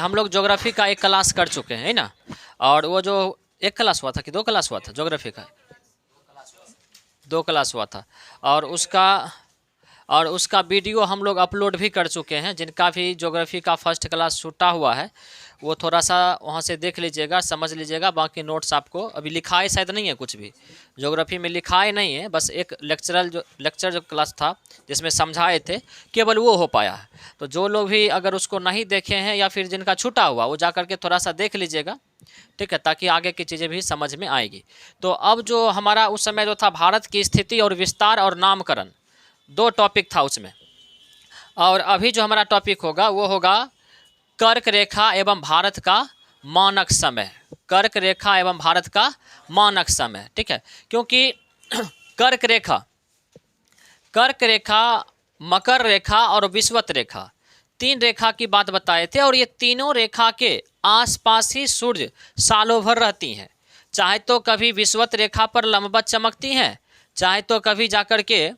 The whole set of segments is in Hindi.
हम लोग ज्योग्राफी का एक क्लास कर चुके हैं, है ना। और वो जो एक क्लास हुआ था कि 2 क्लास हुआ था ज्योग्राफी का? 2 क्लास हुआ था। और उसका वीडियो हम लोग अपलोड भी कर चुके हैं। जिनका भी ज्योग्राफी का फर्स्ट क्लास छूटा हुआ है वो थोड़ा सा वहाँ से देख लीजिएगा, समझ लीजिएगा। बाकी नोट्स आपको अभी लिखाए शायद नहीं है, कुछ भी ज्योग्राफी में लिखाए नहीं है, बस एक लेक्चर जो क्लास था जिसमें समझाए थे, केवल वो हो पाया है। तो जो लोग भी अगर उसको नहीं देखे हैं या फिर जिनका छूटा हुआ वो जा करके थोड़ा सा देख लीजिएगा, ठीक है, ताकि आगे की चीज़ें भी समझ में आएगी। तो अब जो हमारा उस समय जो था भारत की स्थिति और विस्तार और नामकरण, 2 टॉपिक था उसमें। और अभी जो हमारा टॉपिक होगा वो होगा कर्क रेखा एवं भारत का मानक समय। कर्क रेखा एवं भारत का मानक समय, ठीक है। क्योंकि कर्क रेखा, मकर रेखा और विषुवत रेखा, 3 रेखा की बात बताए थे। और ये तीनों रेखा के आसपास ही सूर्य सालों भर रहती हैं। चाहे तो कभी विषुवत रेखा पर लंबवत चमकती हैं, चाहे तो कभी जाकर के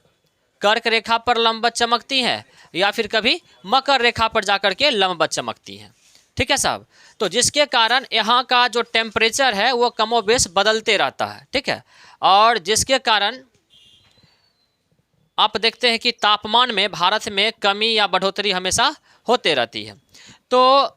कर्क रेखा पर लंबवत चमकती हैं, या फिर कभी मकर रेखा पर जाकर के लंबवत चमकती हैं, ठीक है साहब। तो जिसके कारण यहाँ का जो टेम्परेचर है वो कमोबेश बदलते रहता है, ठीक है। और जिसके कारण आप देखते हैं कि तापमान में भारत में कमी या बढ़ोतरी हमेशा होते रहती है। तो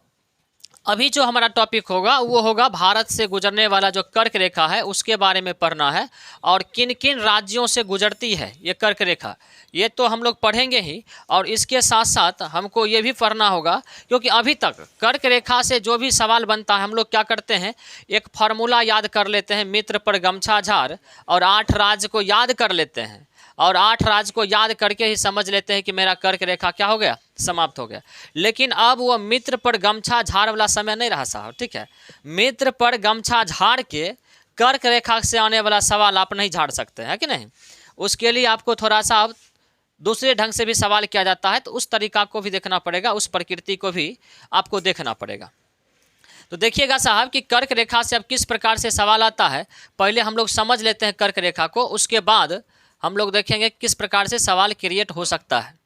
अभी जो हमारा टॉपिक होगा वो होगा भारत से गुजरने वाला जो कर्क रेखा है उसके बारे में पढ़ना है। और किन किन राज्यों से गुजरती है ये कर्क रेखा, ये तो हम लोग पढ़ेंगे ही। और इसके साथ साथ हमको ये भी पढ़ना होगा, क्योंकि अभी तक कर्क रेखा से जो भी सवाल बनता है हम लोग क्या करते हैं, एक फार्मूला याद कर लेते हैं, मित्र पर गमछा झार, और 8 राज्य को याद कर लेते हैं। और 8 राज्य को याद करके ही समझ लेते हैं कि मेरा कर्क रेखा क्या हो गया, समाप्त हो गया। लेकिन अब वो मित्र पर गमछा झाड़ वाला समय नहीं रहा साहब, ठीक है। मित्र पर गमछा झाड़ के कर्क रेखा से आने वाला सवाल आप नहीं झाड़ सकते हैं, कि नहीं। उसके लिए आपको थोड़ा सा दूसरे ढंग से भी सवाल किया जाता है, तो उस तरीका को भी देखना पड़ेगा, उस प्रकृति को भी आपको देखना पड़ेगा। तो देखिएगा साहब कि कर्क रेखा से अब किस प्रकार से सवाल आता है। पहले हम लोग समझ लेते हैं कर्क रेखा को, उसके बाद हम लोग देखेंगे किस प्रकार से सवाल क्रिएट हो सकता है।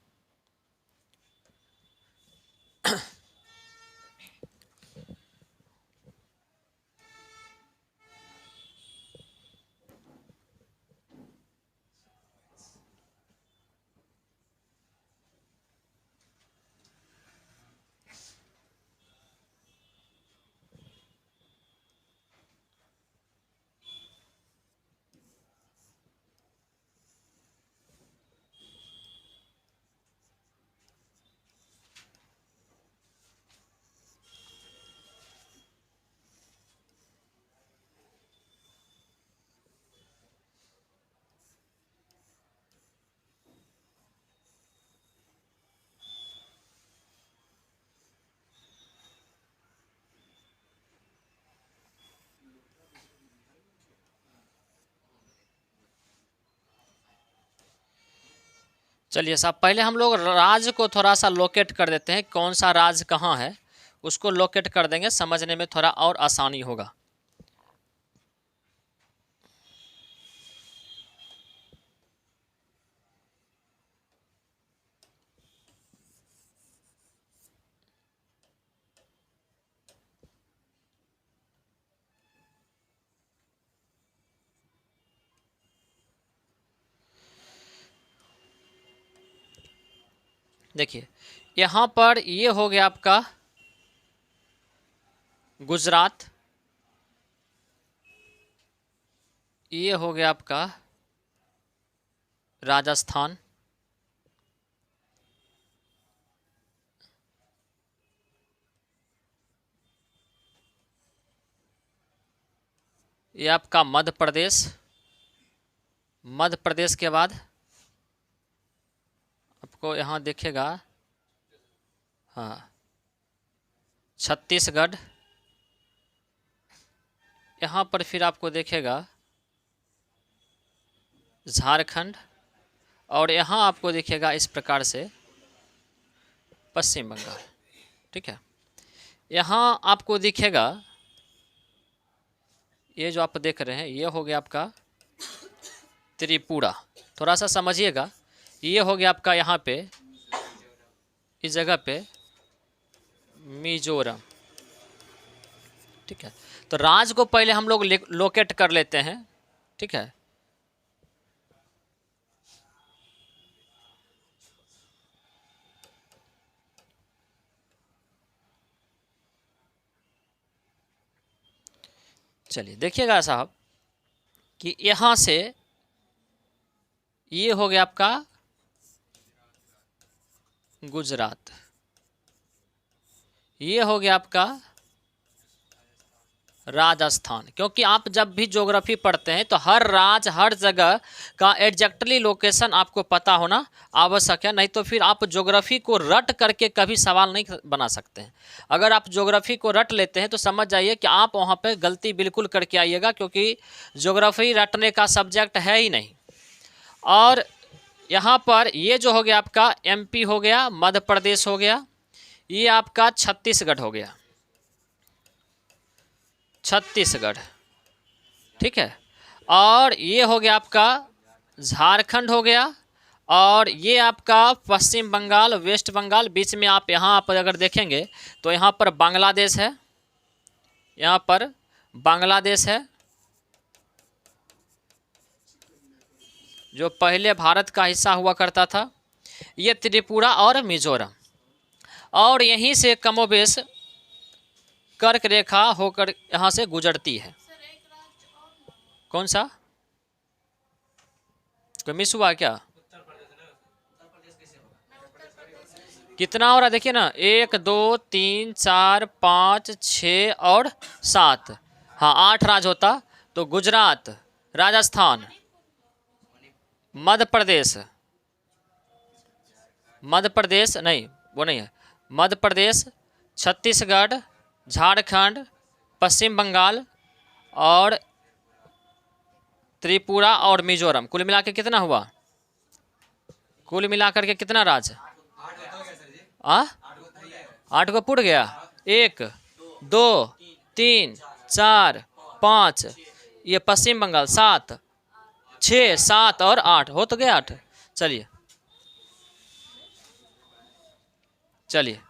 चलिए साहब, पहले हम लोग राज्य को थोड़ा सा लोकेट कर देते हैं, कौन सा राज्य कहाँ है उसको लोकेट कर देंगे, समझने में थोड़ा और आसानी होगा। देखिए यहाँ पर ये हो गया आपका गुजरात, ये हो गया आपका राजस्थान, ये आपका मध्य प्रदेश, मध्य प्रदेश के बाद आपको यहाँ देखेगा, हाँ, छत्तीसगढ़, यहाँ पर फिर आपको देखेगा झारखंड, और यहाँ आपको दिखेगा इस प्रकार से पश्चिम बंगाल, ठीक है। यहाँ आपको दिखेगा ये जो आप देख रहे हैं ये हो गया आपका त्रिपुरा, थोड़ा सा समझिएगा। ये हो गया आपका यहाँ पे इस जगह पे मिजोरम, ठीक है। तो राज को पहले हम लोग लोकेट कर लेते हैं, ठीक है। चलिए देखिएगा साहब कि यहाँ से ये हो गया आपका गुजरात, ये हो गया आपका राजस्थान। क्योंकि आप जब भी ज्योग्राफी पढ़ते हैं तो हर राज्य हर जगह का एग्जैक्टली लोकेशन आपको पता होना आवश्यक है, नहीं तो फिर आप ज्योग्राफी को रट करके कभी सवाल नहीं बना सकते हैं। अगर आप ज्योग्राफी को रट लेते हैं तो समझ जाइए कि आप वहाँ पे गलती बिल्कुल करके आइएगा, क्योंकि ज्योग्राफी रटने का सब्जेक्ट है ही नहीं। और यहाँ पर ये जो हो गया आपका एमपी हो गया, मध्य प्रदेश हो गया, ये आपका छत्तीसगढ़ हो गया, छत्तीसगढ़, ठीक है। और ये हो गया आपका झारखंड हो गया, और ये आपका पश्चिम बंगाल, वेस्ट बंगाल। बीच में आप यहाँ पर अगर देखेंगे तो यहाँ पर बांग्लादेश है, यहाँ पर बांग्लादेश है जो पहले भारत का हिस्सा हुआ करता था। ये त्रिपुरा और मिजोरम, और यहीं से कमोबेश कर्क रेखा होकर यहाँ से गुजरती है। कौन सा, कोई मिस हुआ क्या? कितना हो रहा देखिए ना, 1 2 3 4 5 6 और 7, हाँ 8 राज्य होता तो गुजरात, राजस्थान, मध्य प्रदेश, मध्य प्रदेश नहीं वो नहीं है, मध्य प्रदेश, छत्तीसगढ़, झारखंड, पश्चिम बंगाल और त्रिपुरा और मिजोरम। कुल मिलाकर कितना हुआ? कुल मिलाकर के कितना राज्य? 8 को पुट गया। 1 2 3 4 5, ये पश्चिम बंगाल 7 6 7 और 8 हो तो गया 8। चलिए चलिए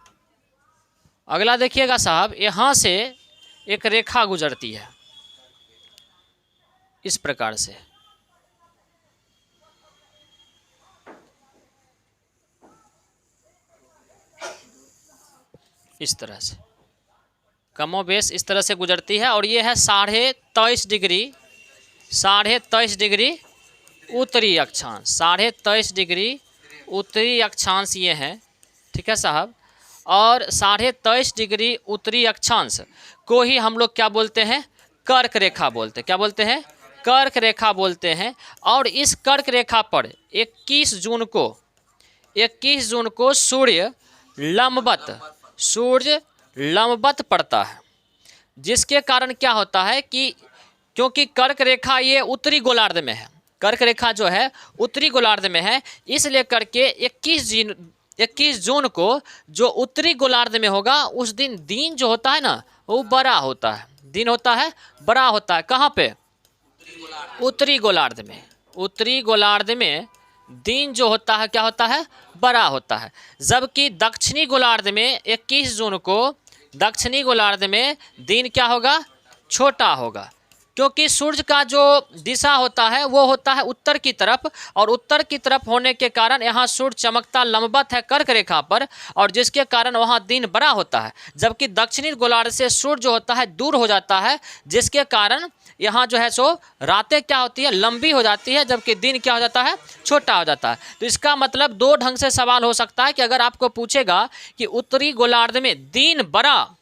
अगला देखिएगा साहब, यहाँ से एक रेखा गुजरती है इस प्रकार से, इस तरह से कमोबेश इस तरह से गुजरती है। और ये है 23.5 डिग्री, 23.5 डिग्री उत्तरी अक्षांश, 23.5 डिग्री उत्तरी अक्षांश ये है, ठीक है साहब। और 23.5 डिग्री उत्तरी अक्षांश को ही हम लोग क्या बोलते हैं? कर्क रेखा बोलते हैं। क्या बोलते हैं? कर्क रेखा बोलते हैं। और इस कर्क रेखा पर 21 जून को सूर्य लंबवत पड़ता है, जिसके कारण क्या होता है कि क्योंकि कर्क रेखा ये उत्तरी गोलार्ध में है, कर्क रेखा जो है उत्तरी गोलार्ध में है, इसलिए करके 21 जून को जो उत्तरी गोलार्ध में होगा उस दिन जो होता है ना वो बड़ा होता है, दिन होता है बड़ा होता है। कहाँ पे? उत्तरी गोलार्ध में। उत्तरी गोलार्ध में दिन जो होता है क्या होता है? बड़ा होता है। जबकि दक्षिणी गोलार्ध में 21 जून को दक्षिणी गोलार्ध में दिन क्या होगा? छोटा होगा, क्योंकि सूर्य का जो दिशा होता है वो होता है उत्तर की तरफ, और उत्तर की तरफ होने के कारण यहाँ सूर्य चमकता लंबवत है कर्क रेखा पर, और जिसके कारण वहाँ दिन बड़ा होता है। जबकि दक्षिणी गोलार्ध से सूर्य जो होता है दूर हो जाता है, जिसके कारण यहाँ जो है सो रातें क्या होती है? लंबी हो जाती है, जबकि दिन क्या हो जाता है? छोटा हो जाता है। तो इसका मतलब दो ढंग से सवाल हो सकता है कि अगर आपको पूछेगा कि उत्तरी गोलार्ध में दिन बड़ा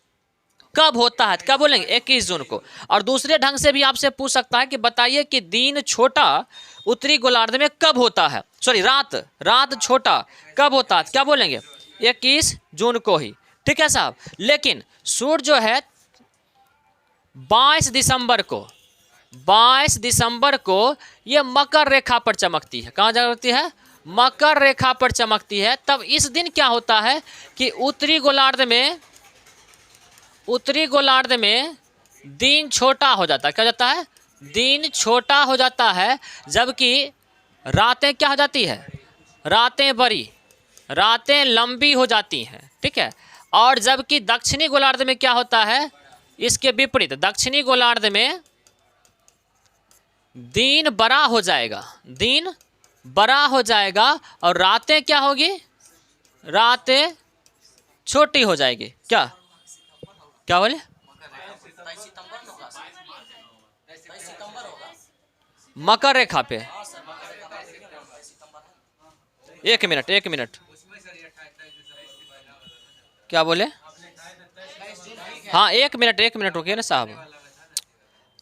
कब होता है, क्या बोलेंगे? 21 जून को। और दूसरे ढंग से भी आपसे पूछ सकता है कि बताइए कि दिन छोटा उत्तरी गोलार्ध में कब होता है, सॉरी रात छोटा कब होता है, क्या बोलेंगे? 21 जून को ही, ठीक है साहब। लेकिन सूर्य जो है 22 दिसंबर को ये मकर रेखा पर चमकती है। कहाँ चमकती है? मकर रेखा पर चमकती है। तब इस दिन क्या होता है कि उत्तरी गोलार्ध में दिन छोटा हो जाता है। क्या हो जाता है? दिन छोटा हो जाता है, जबकि रातें क्या हो जाती है? रातें बड़ी, रातें लंबी हो जाती हैं, ठीक है। और जबकि दक्षिणी गोलार्ध में क्या होता है? इसके विपरीत दक्षिणी गोलार्ध में दिन बड़ा हो जाएगा, दिन बड़ा हो जाएगा और रातें क्या होगी, रातें छोटी हो जाएगी। क्या क्या बोले, मकर रेखा पे, एक मिनट क्या बोले, हाँ एक मिनट रुकिए ना साहब,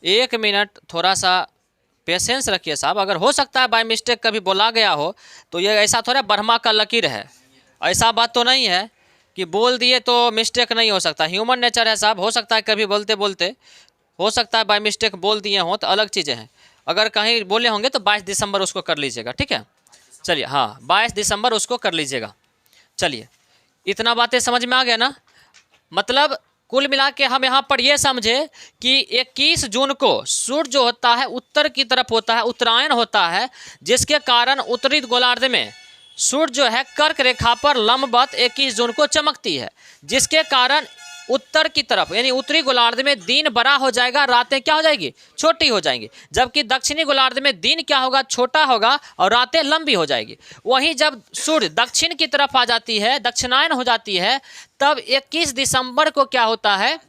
एक मिनट थोड़ा सा पेशेंस रखिए साहब। अगर हो सकता है बाय मिस्टेक कभी बोला गया हो तो ये ऐसा थोड़ा ब्रह्मा का लकीर है, ऐसा बात तो नहीं है कि बोल दिए तो मिस्टेक नहीं हो सकता, ह्यूमन नेचर है साहब। हो सकता है कभी बोलते बोलते हो सकता है बाय मिस्टेक बोल दिए हों तो अलग चीज़ें हैं। अगर कहीं बोले होंगे तो 22 दिसंबर उसको कर लीजिएगा, ठीक है। चलिए हाँ 22 दिसंबर उसको कर लीजिएगा। चलिए इतना बातें समझ में आ गया ना। मतलब कुल मिला के हम यहाँ पर ये समझे कि 21 जून को सूर्य जो होता है उत्तर की तरफ होता है, उत्तरायण होता है, जिसके कारण उत्तरी गोलार्ध में सूर्य जो है कर्क रेखा पर लंबवत 21 जून को चमकती है, जिसके कारण उत्तर की तरफ यानी उत्तरी गोलार्ध में दिन बड़ा हो जाएगा, रातें क्या हो जाएगी, छोटी हो जाएंगी। जबकि दक्षिणी गोलार्ध में दिन क्या होगा, छोटा होगा और रातें लंबी हो जाएगी। वहीं जब सूर्य दक्षिण की तरफ आ जाती है, दक्षिणायन हो जाती है, तब 21 दिसंबर को क्या होता है,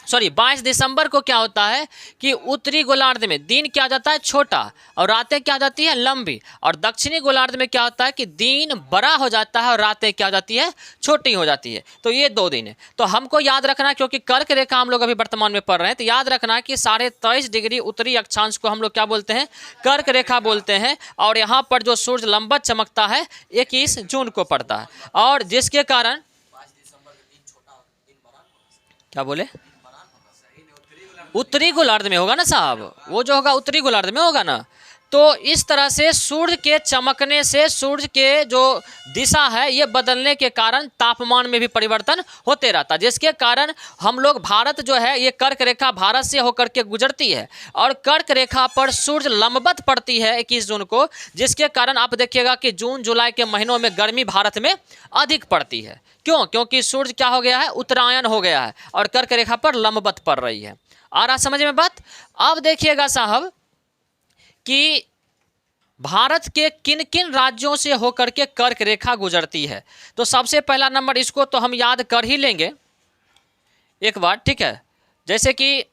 22 दिसंबर को क्या होता है कि उत्तरी गोलार्ध में दिन क्या हो जाता है, छोटा और रातें क्या हो जाती है, लंबी। और दक्षिणी गोलार्ध में क्या होता है कि दिन बड़ा हो जाता है और रातें क्या हो जाती है, छोटी हो जाती है। तो ये 2 दिन है। तो हमको याद रखना, क्योंकि कर्क रेखा हम लोग अभी वर्तमान में पढ़ रहे हैं, तो याद रखना कि 23.5 डिग्री उत्तरी अक्षांश को हम लोग क्या बोलते हैं, कर्क रेखा बोलते हैं। और यहाँ पर जो सूर्य लंबवत चमकता है 21 जून को पड़ता है, और जिसके कारण क्या बोले, उत्तरी गोलार्ध में होगा ना साहब, वो जो होगा उत्तरी गोलार्ध में होगा ना। तो इस तरह से सूर्य के चमकने से सूर्य के जो दिशा है ये बदलने के कारण तापमान में भी परिवर्तन होते रहता है, जिसके कारण हम लोग भारत जो है ये कर्क रेखा भारत से होकर के गुजरती है और कर्क रेखा पर सूर्य लंबवत पड़ती है 21 जून को, जिसके कारण आप देखिएगा कि जून जुलाई के महीनों में गर्मी भारत में अधिक पड़ती है। क्यों? क्योंकि सूर्य क्या हो गया है, उत्तरायण हो गया है और कर्क रेखा पर लंबवत पड़ रही है। आ रहा समझ में बात। अब देखिएगा साहब कि भारत के किन किन राज्यों से होकर के कर्क रेखा गुजरती है। तो सबसे पहला नंबर, इसको तो हम याद कर ही लेंगे एक बार, ठीक है। जैसे कि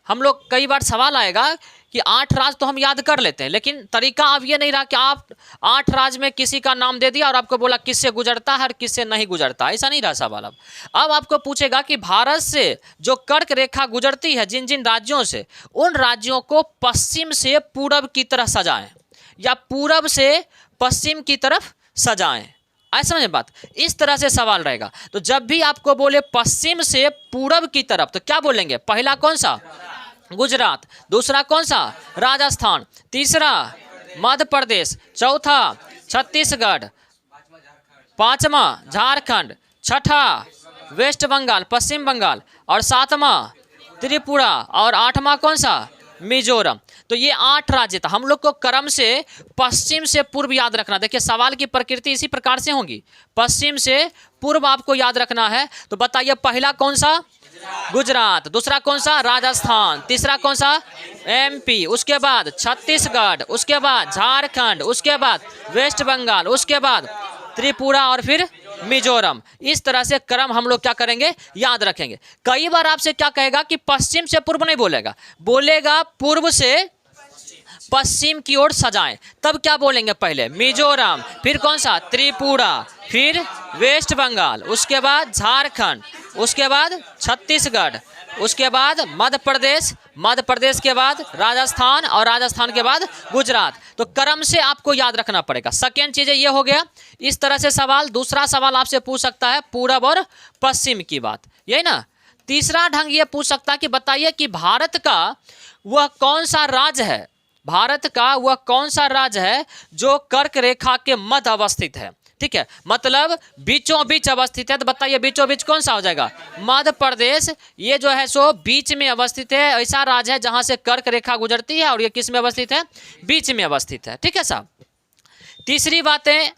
हम लोग कई बार सवाल आएगा कि 8 राज्य तो हम याद कर लेते हैं, लेकिन तरीका अब ये नहीं रहा कि आप 8 राज्य में किसी का नाम दे दिया और आपको बोला किससे गुजरता है और किससे नहीं गुजरता, ऐसा नहीं रहा सवाल। अब आपको पूछेगा कि भारत से जो कर्क रेखा गुजरती है जिन जिन राज्यों से, उन राज्यों को पश्चिम से पूरब की तरफ सजाएं या पूरब से पश्चिम की तरफ सजाएं। ऐसा समझे बात, इस तरह से सवाल रहेगा। तो जब भी आपको बोले पश्चिम से पूरब की तरफ तो क्या बोलेंगे, पहला कौन सा, गुजरात, दूसरा कौन सा, राजस्थान, तीसरा मध्य प्रदेश, चौथा छत्तीसगढ़, पांचवा झारखंड, छठा वेस्ट बंगाल पश्चिम बंगाल और सातवां त्रिपुरा और आठवां कौन सा, मिजोरम। तो ये 8 राज्य था। हम लोग को क्रम से पश्चिम से पूर्व याद रखना। देखिए सवाल की प्रकृति इसी प्रकार से होगी, पश्चिम से पूर्व आपको याद रखना है। तो बताइए पहला कौन सा, गुजरात, दूसरा कौन सा, राजस्थान, तीसरा कौन सा, एमपी, उसके बाद छत्तीसगढ़, उसके बाद झारखंड, उसके बाद वेस्ट बंगाल, उसके बाद त्रिपुरा और फिर मिजोरम। इस तरह से क्रम हम लोग क्या करेंगे, याद रखेंगे। कई बार आपसे क्या कहेगा कि पश्चिम से पूर्व नहीं बोलेगा, बोलेगा पूर्व से पश्चिम की ओर सजाएं। तब क्या बोलेंगे, पहले मिजोरम, फिर कौन सा, त्रिपुरा, फिर वेस्ट बंगाल, उसके बाद झारखंड, उसके बाद छत्तीसगढ़, उसके बाद मध्य प्रदेश, मध्य प्रदेश के बाद राजस्थान और राजस्थान के बाद गुजरात। तो क्रम से आपको याद रखना पड़ेगा। सेकेंड चीज़ ये हो गया, इस तरह से सवाल। दूसरा सवाल आपसे पूछ सकता है पूरब और पश्चिम की बात, यही ना। तीसरा ढंग ये पूछ सकता है कि बताइए कि भारत का वह कौन सा राज्य है, भारत का वह कौन सा राज्य है जो कर्क रेखा के मध्य अवस्थित है। ठीक है, मतलब बीचों बीच अवस्थित है। तो बताइए बीचों बीच कौन सा हो जाएगा, मध्य प्रदेश। ये जो है सो बीच में अवस्थित है, ऐसा राज्य है जहां से कर्क रेखा गुजरती है और ये किस में अवस्थित है, बीच में अवस्थित है। ठीक है साहब। तीसरी बात है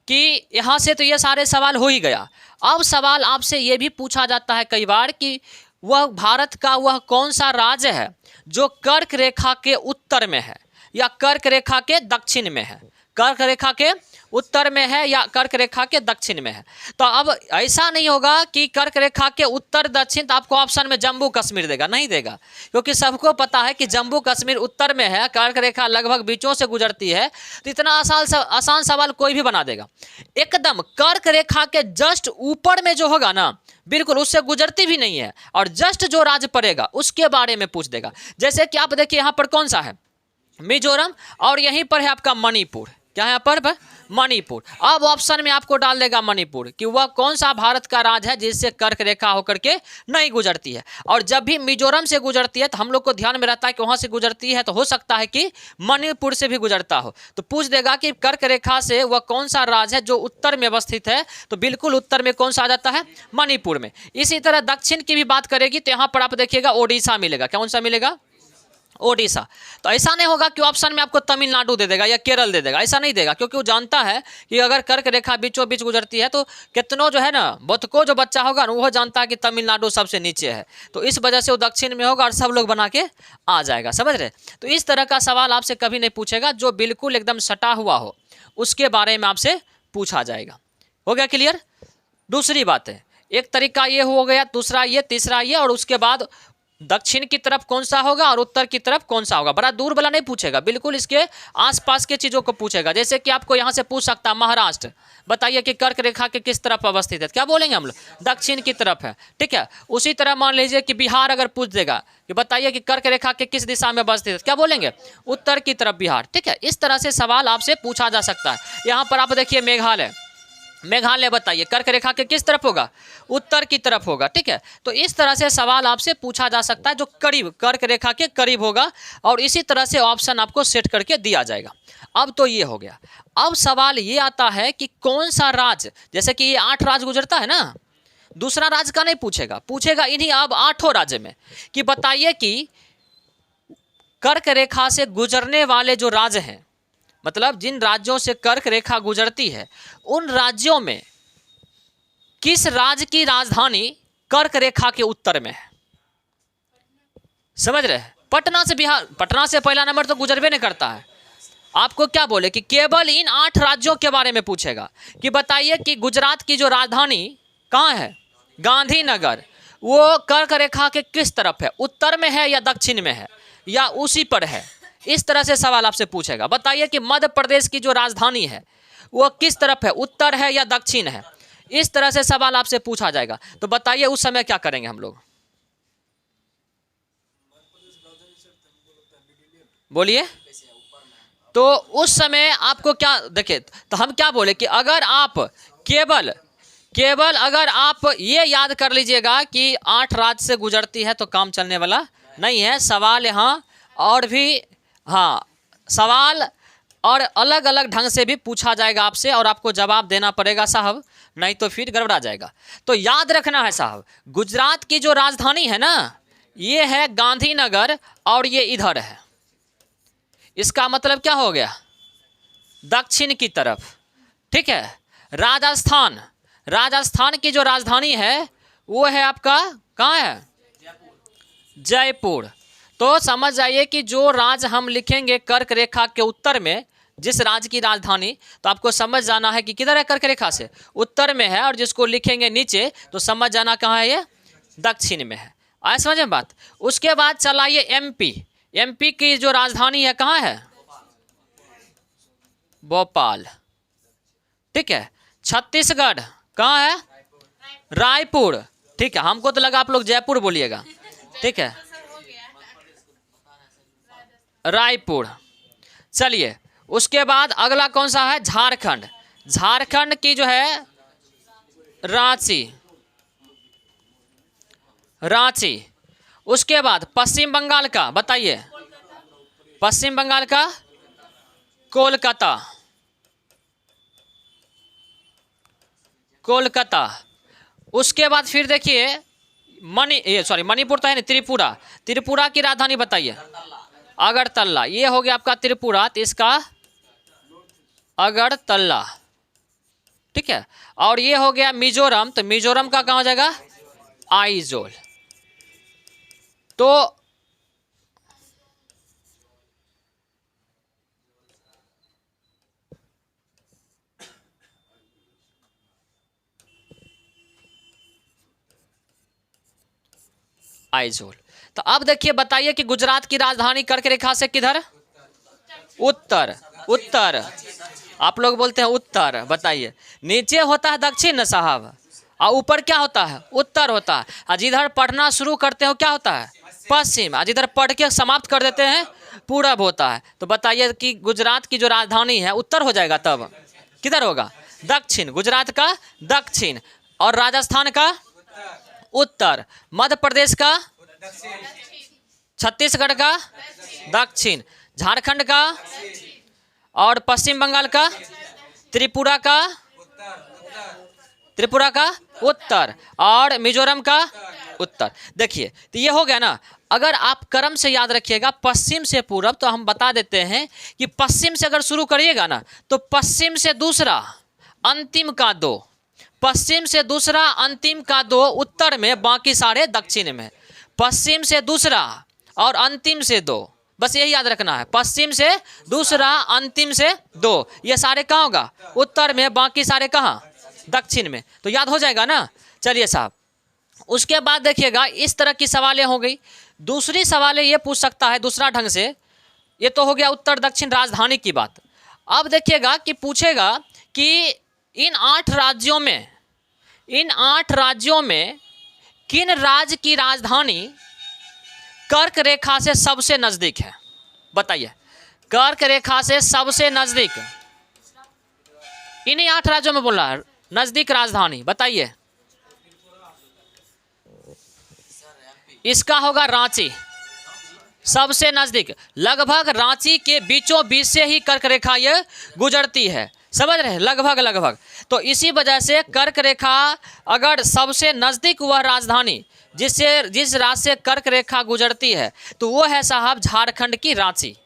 कि यहाँ से तो ये सारे सवाल हो ही गया। अब सवाल आपसे ये भी पूछा जाता है कई बार कि वह भारत का वह कौन सा राज्य है जो कर्क रेखा के उत्तर में है या कर्क रेखा के दक्षिण में है? कर्क रेखा के उत्तर में है या कर्क रेखा के दक्षिण में है? तो अब ऐसा नहीं होगा कि कर्क रेखा के उत्तर दक्षिण, तो आपको ऑप्शन में जम्मू कश्मीर देगा, नहीं देगा, क्योंकि सबको पता है कि जम्मू कश्मीर उत्तर में है, कर्क रेखा लगभग बीचों से गुजरती है। तो इतना आसान सवाल कोई भी बना देगा। एकदम कर्क रेखा के जस्ट ऊपर में जो होगा ना, बिल्कुल उससे गुजरती भी नहीं है, और जस्ट जो राज्य पड़ेगा उसके बारे में पूछ देगा। जैसे कि आप देखिए यहाँ पर कौन सा है, मिजोरम, और यहीं पर है आपका मणिपुर। क्या है यहाँ पर? मणिपुर। अब ऑप्शन में आपको डाल देगा मणिपुर कि वह कौन सा भारत का राज्य है जिससे कर्क रेखा होकर के नहीं गुजरती है। और जब भी मिजोरम से गुजरती है तो हम लोग को ध्यान में रहता है कि वहाँ से गुजरती है, तो हो सकता है कि मणिपुर से भी गुजरता हो। तो पूछ देगा कि कर्क रेखा से वह कौन सा राज्य है जो उत्तर में अवस्थित है, तो बिल्कुल उत्तर में कौन सा आ जाता है? मणिपुर में। इसी तरह दक्षिण की भी बात करेगी तो यहाँ पर आप देखिएगा ओडिशा मिलेगा। कौन सा मिलेगा? ओडिशा। तो ऐसा नहीं होगा कि ऑप्शन में आपको तमिलनाडु दे देगा या केरल दे देगा, ऐसा नहीं देगा, क्योंकि वो जानता है कि अगर कर्क रेखा बीचों बीच गुजरती है तो कितनों जो है ना, बतको जो बच्चा होगा ना, वो जानता है कि तमिलनाडु सबसे नीचे है, तो इस वजह से वो दक्षिण में होगा और सब लोग बना के आ जाएगा। समझ रहे? तो इस तरह का सवाल आपसे कभी नहीं पूछेगा, जो बिल्कुल एकदम सटा हुआ हो उसके बारे में आपसे पूछा जाएगा। हो गया क्लियर? दूसरी बात है, एक तरीका ये हो गया, दूसरा ये, तीसरा ये, और उसके बाद दक्षिण की तरफ कौन सा होगा और उत्तर की तरफ कौन सा होगा। बड़ा दूर वाला नहीं पूछेगा, बिल्कुल इसके आसपास के चीज़ों को पूछेगा। जैसे कि आपको यहाँ से पूछ सकता है महाराष्ट्र, बताइए कि कर्क रेखा के किस तरफ अवस्थित है? क्या बोलेंगे हम लोग? दक्षिण की तरफ है। ठीक है। उसी तरह मान लीजिए कि बिहार अगर पूछ देगा कि बताइए कि कर्क रेखा के किस दिशा में अवस्थित है, क्या बोलेंगे? उत्तर की तरफ बिहार। ठीक है। इस तरह से सवाल आपसे पूछा जा सकता है। यहाँ पर आप देखिए मेघालय, मेघालय बताइए कर्क रेखा के किस तरफ होगा? उत्तर की तरफ होगा। ठीक है। तो इस तरह से सवाल आपसे पूछा जा सकता है जो करीब कर्क रेखा के करीब होगा, और इसी तरह से ऑप्शन आपको सेट करके दिया जाएगा। अब तो ये हो गया। अब सवाल ये आता है कि कौन सा राज्य, जैसे कि ये 8 राज्य गुजरता है ना, दूसरा राज्य का नहीं पूछेगा, पूछेगा इन्हीं अब 8 राज्य में कि बताइए कि कर्क रेखा से गुजरने वाले जो राज्य हैं, मतलब जिन राज्यों से कर्क रेखा गुजरती है, उन राज्यों में किस राज्य की राजधानी कर्क रेखा के उत्तर में है? समझ रहे हैं? पटना से बिहार, पटना से पहला नंबर तो गुजरबे नहीं करता है। आपको क्या बोले कि केवल इन 8 राज्यों के बारे में पूछेगा कि बताइए कि गुजरात की जो राजधानी कहाँ है? गांधीनगर। वो कर्क रेखा के किस तरफ है? उत्तर में है या दक्षिण में है या उसी पर है? इस तरह से सवाल आपसे पूछेगा। बताइए कि मध्य प्रदेश की जो राजधानी है वो किस तरफ है? उत्तर है या दक्षिण है? इस तरह से सवाल आपसे पूछा जाएगा। तो बताइए उस समय क्या करेंगे हम लोग? बोलिए। तो उस समय आपको क्या, देखिए, तो हम क्या बोले कि अगर आप केवल अगर आप ये याद कर लीजिएगा कि 8 राज्य से गुजरती है तो काम चलने वाला नहीं है। सवाल यहाँ और भी, हाँ, सवाल और अलग अलग ढंग से भी पूछा जाएगा आपसे, और आपको जवाब देना पड़ेगा साहब, नहीं तो फिर गड़बड़ा जाएगा। तो याद रखना है साहब, गुजरात की जो राजधानी है ना, ये है गांधीनगर, और ये इधर है। इसका मतलब क्या हो गया? दक्षिण की तरफ। ठीक है। राजस्थान की जो राजधानी है वो है आपका, कहाँ है? जयपुर। तो समझ जाइए कि जो राज्य हम लिखेंगे कर्क रेखा के उत्तर में, जिस राज्य की राजधानी, तो आपको समझ जाना है कि किधर है? कर्क रेखा से उत्तर में है, और जिसको लिखेंगे नीचे तो समझ जाना कहाँ है? ये दक्षिण में है। आए समझ में बात? उसके बाद चलाइए एमपी की जो राजधानी है कहाँ है? भोपाल। ठीक है। छत्तीसगढ़ कहाँ है? रायपुर। ठीक है। हमको तो लगा आप लोग जयपुर बोलिएगा। ठीक है, रायपुर। चलिए, उसके बाद अगला कौन सा है? झारखंड की जो है रांची। उसके बाद पश्चिम बंगाल का, बताइए, पश्चिम बंगाल का कोलकाता। उसके बाद फिर देखिए मणिपुर तो है नहीं, त्रिपुरा की राजधानी बताइए। अगरतला। ये हो गया आपका त्रिपुरा, तो इसका अगरतला। ठीक है। और ये हो गया मिजोरम, तो मिजोरम का कहाँ हो जाएगा? आइजोल। तो आइजोल। तो अब देखिए, बताइए कि गुजरात की राजधानी कर्क रेखा से किधर? उत्तर। उत्तर, आप लोग बोलते हैं उत्तर। बताइए, नीचे होता है दक्षिण न साहब, और ऊपर क्या होता है? उत्तर होता है। और जिधर पढ़ना शुरू करते हो क्या होता है? पश्चिम। और जिधर पढ़ के समाप्त कर देते हैं पूरब होता है। तो बताइए कि गुजरात की जो राजधानी है उत्तर हो जाएगा, तब किधर होगा? दक्षिण। गुजरात का दक्षिण, और राजस्थान का उत्तर, मध्य प्रदेश का, छत्तीसगढ़ का दक्षिण, झारखंड का, और पश्चिम बंगाल का, त्रिपुरा का, त्रिपुरा का उत्तर, और मिजोरम का उत्तर। देखिए, तो ये हो गया ना। अगर आप क्रम से याद रखिएगा पश्चिम से पूरब, तो हम बता देते हैं कि पश्चिम से अगर शुरू करिएगा ना, तो पश्चिम से दूसरा अंतिम का 2, पश्चिम से दूसरा अंतिम का 2 उत्तर में, बाकी सारे दक्षिण में। पश्चिम से दूसरा और अंतिम से 2, बस यही याद रखना है। पश्चिम से दूसरा अंतिम से 2, ये सारे कहाँ होगा? उत्तर में, बाकी सारे कहाँ? दक्षिण में। तो याद हो जाएगा ना। चलिए साहब, उसके बाद देखिएगा इस तरह की सवालें हो गई। दूसरी सवालें ये पूछ सकता है दूसरा ढंग से। ये तो हो गया उत्तर दक्षिण राजधानी की बात। अब देखिएगा कि पूछेगा कि इन 8 राज्यों में, इन 8 राज्यों में किन राज्य की राजधानी कर्क रेखा से सबसे नजदीक है? बताइए, कर्क रेखा से सबसे नजदीक, इन्हीं 8 राज्यों में बोल रहा है नजदीक राजधानी। बताइए, इसका होगा रांची, सबसे नजदीक। लगभग रांची के बीचों बीच से ही कर्क रेखा ये गुजरती है, समझ रहे हैं? लगभग लगभग। तो इसी वजह से कर्क रेखा, अगर सबसे नजदीक वह राजधानी जिस राज्य से कर्क रेखा गुजरती है, तो वो है साहब झारखंड की रांची।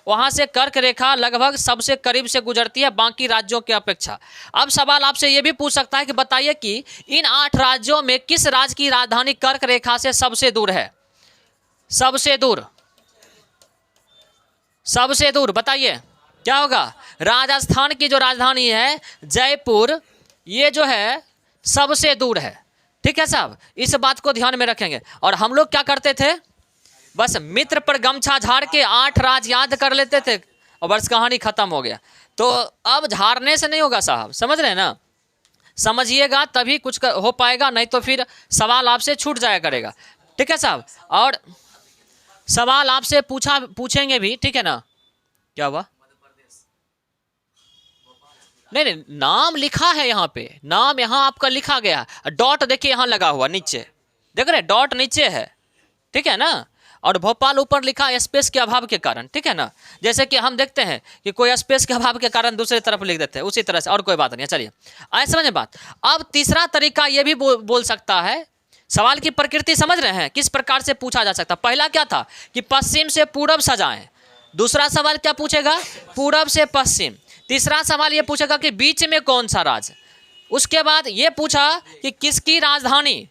वहाँ से कर्क रेखा लगभग सबसे करीब से गुजरती है बाकी राज्यों की अपेक्षा। अब सवाल आपसे ये भी पूछ सकता है कि बताइए कि इन 8 राज्यों में किस राज्य की राजधानी कर्क रेखा से सबसे दूर है? सबसे दूर, सबसे दूर बताइए क्या होगा? राजस्थान की जो राजधानी है जयपुर, ये जो है सबसे दूर है। ठीक है साहब, इस बात को ध्यान में रखेंगे। और हम लोग क्या करते थे? बस मित्र पर गमछा झाड़ के 8 राज्य याद कर लेते थे और बस कहानी खत्म हो गया। तो अब झाड़ने से नहीं होगा साहब, समझ रहे हैं ना? समझिएगा तभी कुछ हो पाएगा, नहीं तो फिर सवाल आपसे छूट जाया करेगा। ठीक है साहब, और सवाल आपसे पूछेंगे भी, ठीक है ना? क्या हुआ? नहीं नहीं, नाम लिखा है यहाँ पे, नाम यहाँ आपका लिखा गया। डॉट देखिए यहाँ लगा हुआ नीचे, देख रहे? डॉट नीचे है, ठीक है ना? और भोपाल ऊपर लिखा स्पेस के अभाव के कारण, ठीक है ना? जैसे कि हम देखते हैं कि कोई स्पेस के अभाव के कारण दूसरी तरफ लिख देते हैं, उसी तरह से, और कोई बात नहीं है। चलिए आए समझे बात। अब तीसरा तरीका ये भी बोल सकता है, सवाल की प्रकृति समझ रहे हैं किस प्रकार से पूछा जा सकता। पहला क्या था कि पश्चिम से पूरब सजाएं। दूसरा सवाल क्या पूछेगा? पूरब से पश्चिम। तीसरा सवाल ये पूछेगा कि बीच में कौन सा राज्य। उसके बाद ये पूछा कि किसकी राजधानी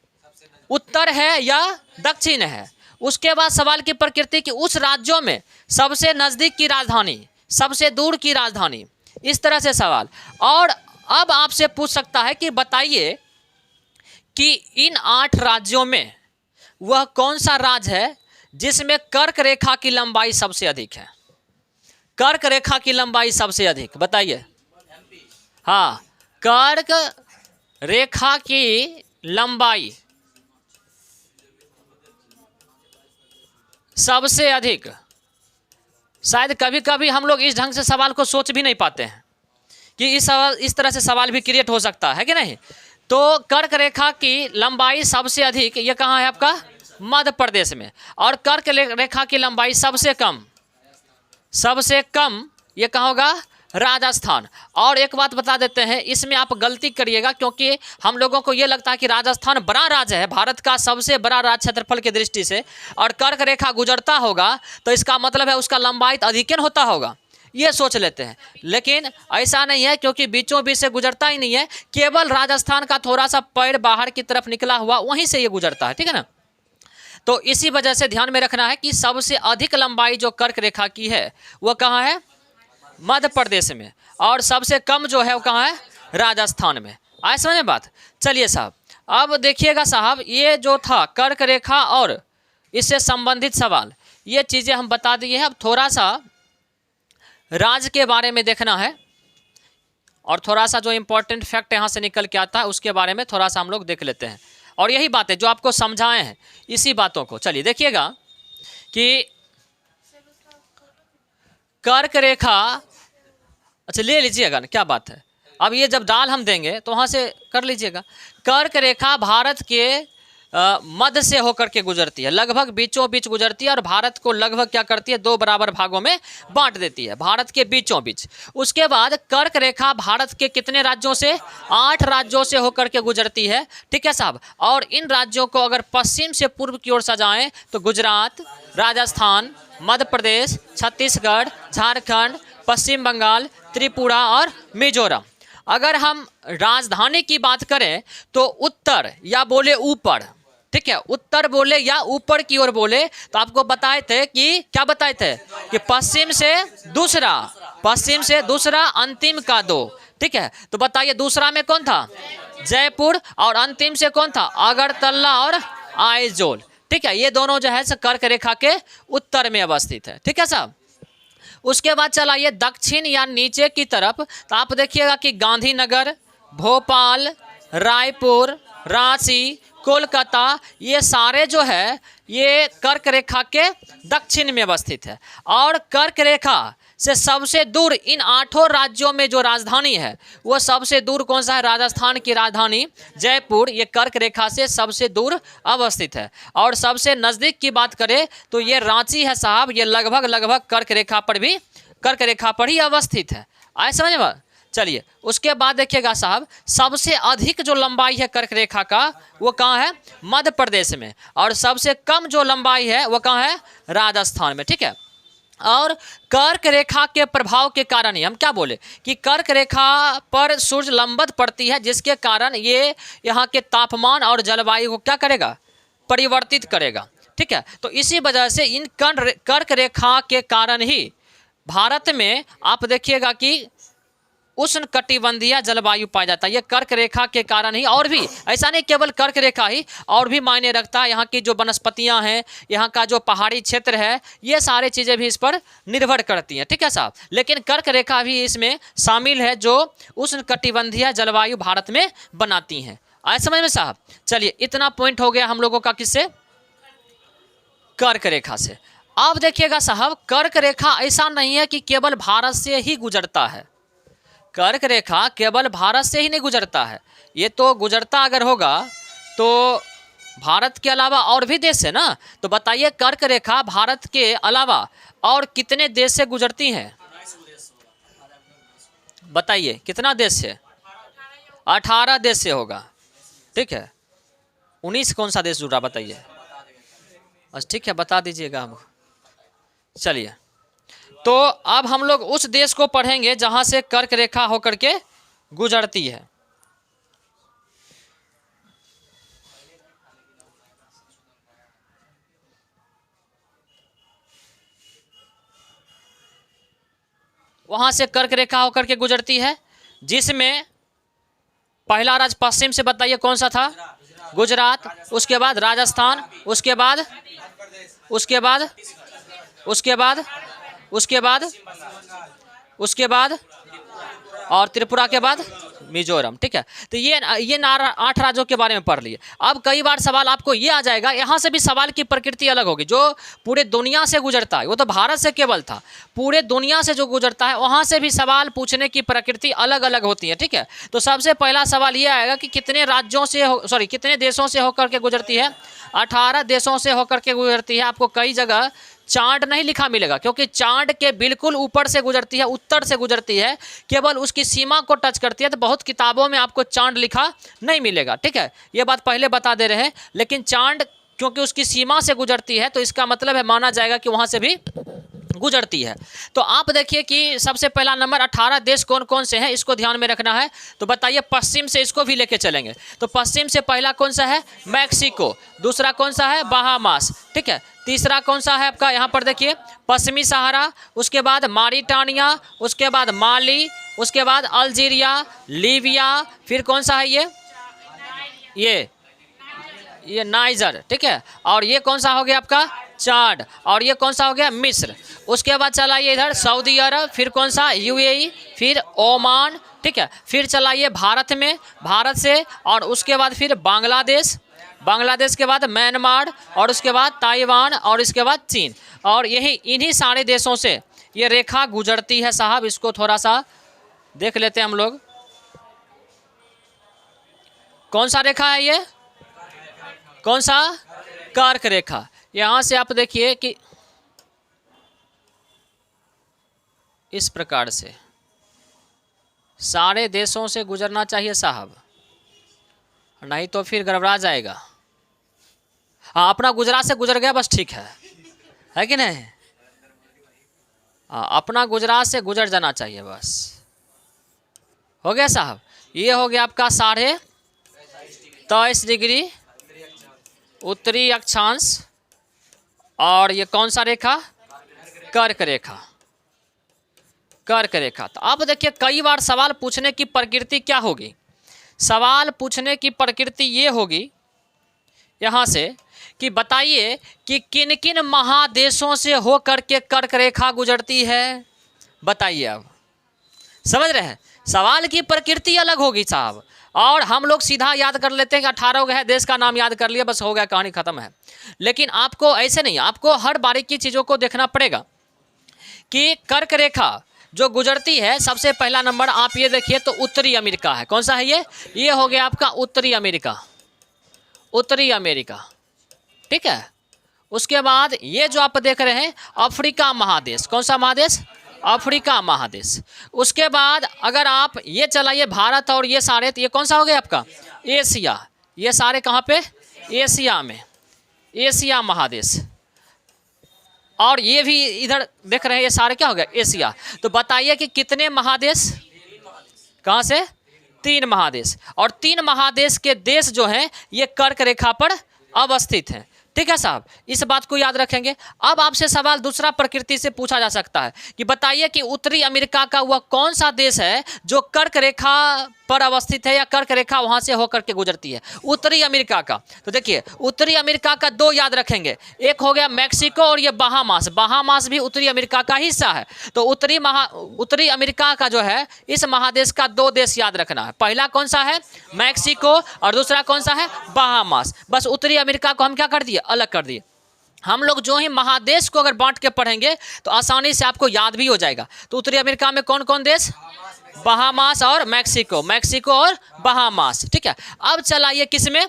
उत्तर है या दक्षिण है। उसके बाद सवाल की प्रकृति कि उस राज्यों में सबसे नजदीक की राजधानी, सबसे दूर की राजधानी, इस तरह से सवाल। और अब आपसे पूछ सकता है कि बताइए कि इन 8 राज्यों में वह कौन सा राज्य है जिसमें कर्क रेखा की लंबाई सबसे अधिक है? कर्क रेखा की लंबाई सबसे अधिक, बताइए। हाँ, कर्क रेखा की लंबाई सबसे अधिक। शायद कभी कभी हम लोग इस ढंग से सवाल को सोच भी नहीं पाते हैं कि इस तरह से सवाल भी क्रिएट हो सकता है कि नहीं। तो कर्क रेखा की लंबाई सबसे अधिक ये कहाँ है आपका? मध्य प्रदेश में। और कर्क रेखा की लंबाई सबसे कम ये कहाँ होगा? राजस्थान। और एक बात बता देते हैं, इसमें आप गलती करिएगा क्योंकि हम लोगों को ये लगता है कि राजस्थान बड़ा राज्य है, भारत का सबसे बड़ा राज्य क्षेत्रफल की दृष्टि से, और कर्क रेखा गुजरता होगा तो इसका मतलब है उसका लंबाई अधिकन होता होगा, ये सोच लेते हैं। लेकिन ऐसा नहीं है, क्योंकि बीचों बीच से गुजरता ही नहीं है, केवल राजस्थान का थोड़ा सा पैर बाहर की तरफ निकला हुआ वहीं से ये गुजरता है, ठीक है ना। तो इसी वजह से ध्यान में रखना है कि सबसे अधिक लंबाई जो कर्क रेखा की है वो कहाँ है, मध्य प्रदेश में, और सबसे कम जो है वो कहाँ है, राजस्थान में। आए समझ में बात। चलिए साहब, अब देखिएगा साहब, ये जो था कर्क रेखा और इससे संबंधित सवाल, ये चीज़ें हम बता दिए हैं। अब थोड़ा सा राज्य के बारे में देखना है और थोड़ा सा जो इम्पोर्टेंट फैक्ट यहाँ से निकल के आता है उसके बारे में थोड़ा सा हम लोग देख लेते हैं। और यही बातें जो आपको समझाए हैं इसी बातों को, चलिए देखिएगा कि कर्क रेखा, अच्छा ले लीजिएगा ना, क्या बात है। अब ये जब दाल हम देंगे तो वहाँ से कर लीजिएगा। कर्क रेखा भारत के मध्य से होकर के गुजरती है, लगभग बीचों बीच गुजरती है और भारत को लगभग क्या करती है, 2 बराबर भागों में बांट देती है, भारत के बीचों बीच। उसके बाद कर्क रेखा भारत के कितने राज्यों से, 8 राज्यों से होकर के गुजरती है, ठीक है साहब। और इन राज्यों को अगर पश्चिम से पूर्व की ओर सजाएं तो गुजरात, राजस्थान, मध्य प्रदेश, छत्तीसगढ़, झारखंड, पश्चिम बंगाल, त्रिपुरा और मिजोरम। अगर हम राजधानी की बात करें तो उत्तर या बोले ऊपर, ठीक है, उत्तर बोले या ऊपर की ओर बोले तो आपको बताए थे कि क्या बताए थे कि पश्चिम से दूसरा अंतिम का 2, ठीक है। तो बताइए दूसरा में कौन था, जयपुर, और अंतिम से कौन था, अगरतला और आइजोल, ठीक है। ये दोनों जो है कर्क रेखा के उत्तर में अवस्थित है, ठीक है साहब। उसके बाद चलाइए दक्षिण या नीचे की तरफ, तो आप देखिएगा कि गांधीनगर, भोपाल, रायपुर, रांची, कोलकाता, ये सारे जो है ये कर्क रेखा के दक्षिण में अवस्थित है। और कर्क रेखा से सबसे दूर इन 8 राज्यों में जो राजधानी है वो सबसे दूर कौन सा है, राजस्थान की राजधानी जयपुर, ये कर्क रेखा से सबसे दूर अवस्थित है। और सबसे नज़दीक की बात करें तो ये रांची है साहब, ये लगभग कर्क रेखा पर ही अवस्थित है। आए समझ में। चलिए उसके बाद देखिएगा साहब, सबसे अधिक जो लंबाई है कर्क रेखा का वो कहाँ है, मध्य प्रदेश में, और सबसे कम जो लंबाई है वो कहाँ है, राजस्थान में, ठीक है। और कर्क रेखा के प्रभाव के कारण ही हम क्या बोले कि कर्क रेखा पर सूर्य लंबवत पड़ती है, जिसके कारण ये यहाँ के तापमान और जलवायु को क्या करेगा, परिवर्तित करेगा, ठीक है। तो इसी वजह से इन कर्क रेखा के कारण ही भारत में आप देखिएगा कि उष्ण कटिबंधीय जलवायु पाया जाता है, ये कर्क रेखा के कारण ही। और भी ऐसा नहीं केवल कर्क रेखा ही, और भी मायने रखता है, यहाँ की जो वनस्पतियाँ हैं, यहाँ का जो पहाड़ी क्षेत्र है, ये सारी चीज़ें भी इस पर निर्भर करती हैं, ठीक है साहब। लेकिन कर्क रेखा भी इसमें शामिल है जो उष्ण कटिबंधीय जलवायु भारत में बनाती हैं। आए समझ में साहब। चलिए इतना पॉइंट हो गया हम लोगों का किससे, कर्क रेखा से। अब देखिएगा साहब, कर्क रेखा ऐसा नहीं है कि केवल भारत से ही गुजरता है, कर्क रेखा केवल भारत से ही नहीं गुजरता है, ये तो गुजरता अगर होगा तो भारत के अलावा और भी देश है ना। तो बताइए कर्क रेखा भारत के अलावा और कितने देश से गुजरती हैं, बताइए कितना देश से, 18 देश से होगा, ठीक है। 19 कौन सा देश जुड़ा बताइए, अच्छा ठीक है बता दीजिएगा हम। चलिए तो अब हम लोग उस देश को पढ़ेंगे जहां से कर्क रेखा होकर के गुजरती है। वहां से कर्क रेखा होकर के गुजरती है, जिसमें पहला राज्य पश्चिम से बताइए कौन सा था, गुजरात, उसके बाद राजस्थान, उसके बाद और त्रिपुरा के बाद मिजोरम, ठीक है। तो ये 8 राज्यों के बारे में पढ़ लिए। अब कई बार सवाल आपको ये आ जाएगा, यहाँ से भी सवाल की प्रकृति अलग होगी, जो पूरे दुनिया से गुजरता है वो तो भारत से केवल था, पूरे दुनिया से जो गुजरता है वहाँ से भी सवाल पूछने की प्रकृति अलग अलग होती है, ठीक है। तो सबसे पहला सवाल ये आएगा कि कितने देशों से होकर के गुजरती है, 18 देशों से होकर के गुजरती है। आपको कई जगह चांद नहीं लिखा मिलेगा, क्योंकि चांद के बिल्कुल ऊपर से गुजरती है, उत्तर से गुजरती है, केवल उसकी सीमा को टच करती है। तो बहुत किताबों में आपको चांद लिखा नहीं मिलेगा, ठीक है, ये बात पहले बता दे रहे हैं। लेकिन चांद क्योंकि उसकी सीमा से गुजरती है तो इसका मतलब है माना जाएगा कि वहाँ से भी गुजरती है। तो आप देखिए कि सबसे पहला नंबर 18 देश कौन कौन से हैं, इसको ध्यान में रखना है। तो बताइए, पश्चिम से इसको भी लेके चलेंगे। तो पश्चिम से पहला कौन सा है, मैक्सिको। दूसरा कौन सा है, बहामास, ठीक है। तीसरा कौन सा है आपका, यहाँ पर देखिए पश्चिमी सहारा, उसके बाद मॉरिटानिया, उसके बाद माली, उसके बाद अल्जीरिया, लीबिया, फिर कौन सा है ये नाइजर, ठीक है। और ये कौन सा हो गया आपका, चाड। और ये कौन सा हो गया, मिस्र। उसके बाद चलाइए इधर सऊदी अरब, फिर कौन सा, यूएई, फिर ओमान, ठीक है। फिर चलाइए भारत में, भारत से, और उसके बाद फिर बांग्लादेश, बांग्लादेश के बाद म्यांमार, और उसके बाद ताइवान, और इसके बाद चीन। और यही इन्हीं सारे देशों से ये रेखा गुजरती है साहब। इसको थोड़ा सा देख लेते हैं हम लोग। कौन सा रेखा है ये, कौन सा, कर्क रेखा। यहां से आप देखिए कि इस प्रकार से सारे देशों से गुजरना चाहिए साहब, नहीं तो फिर गड़बड़ा जाएगा। हाँ, अपना गुजरात से गुजर गया बस, ठीक है कि नहीं। हाँ, अपना गुजरात से गुजर जाना चाहिए बस, हो गया साहब। ये हो गया आपका 23.5 डिग्री उत्तरी अक्षांश। और ये कौन सा रेखा, कर्क रेखा, कर्क रेखा। तो अब देखिए, कई बार सवाल पूछने की प्रकृति क्या होगी, सवाल पूछने की प्रकृति ये होगी यहाँ से कि बताइए कि किन किन महादेशों से हो करके कर्क रेखा गुजरती है। बताइए, अब समझ रहे हैं, सवाल की प्रकृति अलग होगी साहब। और हम लोग सीधा याद कर लेते हैं कि 18 देश का नाम याद कर लिया, बस हो गया, कहानी खत्म है। लेकिन आपको ऐसे नहीं, आपको हर बारीकी चीज़ों को देखना पड़ेगा कि कर्क रेखा जो गुजरती है, सबसे पहला नंबर आप ये देखिए तो उत्तरी अमेरिका है। कौन सा है ये हो गया आपका उत्तरी अमेरिका, उत्तरी अमेरिका, ठीक है। उसके बाद ये जो आप देख रहे हैं अफ्रीका महादेश, कौन सा महादेश, अफ्रीका महादेश। उसके बाद अगर आप ये चलाइए भारत और ये सारे, तो ये कौन सा हो गया आपका, एशिया। ये सारे कहाँ पे, एशिया में, एशिया महादेश। और ये भी इधर देख रहे हैं, ये सारे क्या हो गया, एशिया। तो बताइए कि कितने महादेश, कहाँ से, 3 महादेश। और 3 महादेश के देश जो हैं ये कर्क रेखा पर अवस्थित हैं, ठीक है साहब, इस बात को याद रखेंगे। अब आपसे सवाल दूसरा प्रकृति से पूछा जा सकता है कि बताइए कि उत्तरी अमेरिका का वह कौन सा देश है जो कर्क रेखा पर अवस्थित है या कर्क रेखा वहां से होकर के गुजरती है, उत्तरी अमेरिका का। तो देखिए, उत्तरी अमेरिका का 2 याद रखेंगे, एक हो गया मैक्सिको और ये बहामास। बहामास भी उत्तरी अमेरिका का हिस्सा है। तो उत्तरी अमेरिका का जो है, इस महादेश का 2 देश याद रखना है। पहला कौन सा है, मैक्सिको, और दूसरा कौन सा है, बहामास। बस उत्तरी अमेरिका को हम क्या कर दिए, अलग कर दिए। हम लोग जो ही महादेश को अगर बांट के पढ़ेंगे तो आसानी से आपको याद भी हो जाएगा। तो उत्तरी अमेरिका में कौन कौन देश, बहामास और मैक्सिको, मैक्सिको और बहामास, ठीक है। अब चलाइए किस में,